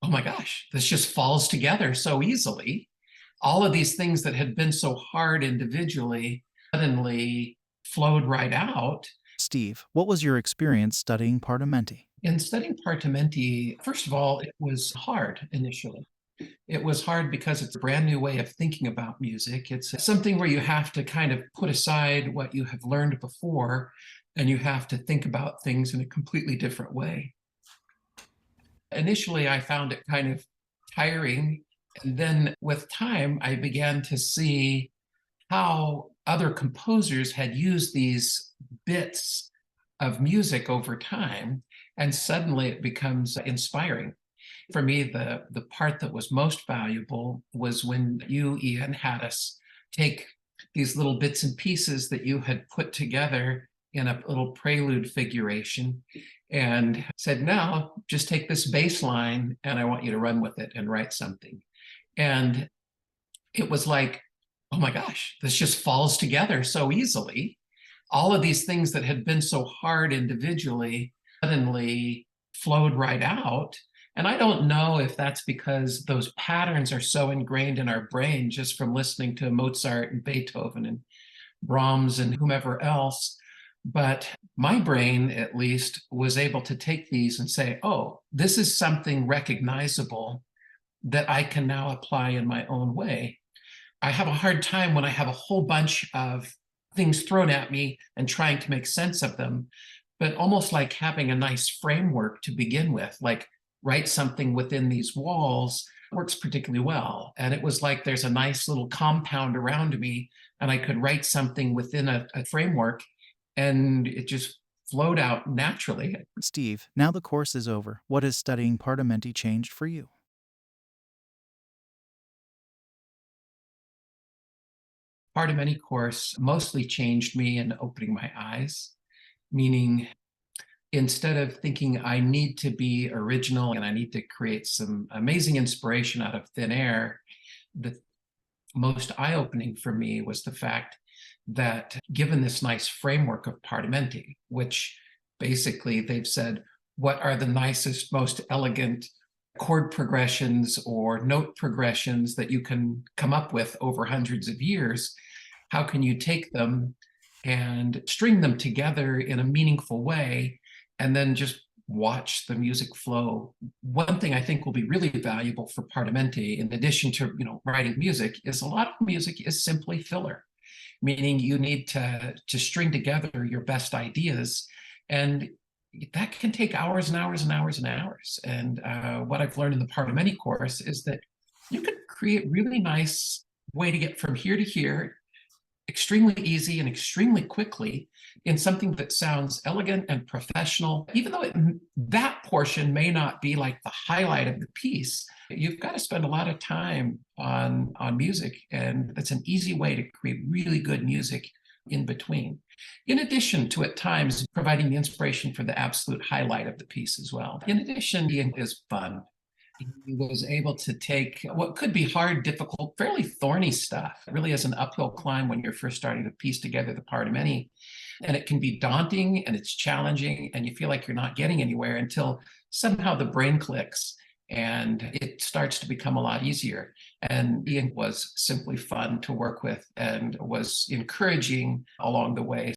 oh my gosh, this just falls together so easily. All of these things that had been so hard individually suddenly flowed right out. Steve, what was your experience studying partimenti? In studying partimenti, first of all, it was hard initially. It was hard because it's a brand new way of thinking about music. It's something where you have to kind of put aside what you have learned before and you have to think about things in a completely different way. Initially, I found it kind of tiring. And then with time, I began to see how other composers had used these bits of music over time. And suddenly it becomes inspiring. For me, the part that was most valuable was when you, Ian, had us take these little bits and pieces that you had put together in a little prelude figuration and said, now just take this bass line and I want you to run with it and write something. And it was like, oh my gosh, this just falls together so easily. All of these things that had been so hard individually suddenly flowed right out. And I don't know if that's because those patterns are so ingrained in our brain just from listening to Mozart and Beethoven and Brahms and whomever else. But my brain, at least, was able to take these and say, oh, this is something recognizable that I can now apply in my own way. I have a hard time when I have a whole bunch of things thrown at me and trying to make sense of them, but almost like having a nice framework to begin with, like write something within these walls works particularly well. And it was like there's a nice little compound around me, and I could write something within a framework, and it just flowed out naturally. Steve, now the course is over. What has studying partimenti changed for you? Part of any course mostly changed me in opening my eyes, meaning instead of thinking I need to be original and I need to create some amazing inspiration out of thin air, the most eye-opening for me was the fact that given this nice framework of partimenti, which basically they've said, what are the nicest, most elegant chord progressions or note progressions that you can come up with over hundreds of years? How can you take them and string them together in a meaningful way and then just watch the music flow? One thing I think will be really valuable for partimenti, in addition to writing music, is a lot of music is simply filler, meaning you need to string together your best ideas, and that can take hours and hours and hours and hours. And what I've learned in the partimenti course is that you can create really nice way to get from here to here extremely easy and extremely quickly in something that sounds elegant and professional, even though that portion may not be like the highlight of the piece. You've got to spend a lot of time on music, and that's an easy way to create really good music in between. In addition to at times providing the inspiration for the absolute highlight of the piece as well. In addition, Ian is fun. He was able to take what could be hard, difficult, fairly thorny stuff. It really is an uphill climb when you're first starting to piece together the part of many. And it can be daunting and it's challenging, and you feel like you're not getting anywhere until somehow the brain clicks and it starts to become a lot easier. And Ian was simply fun to work with and was encouraging along the way.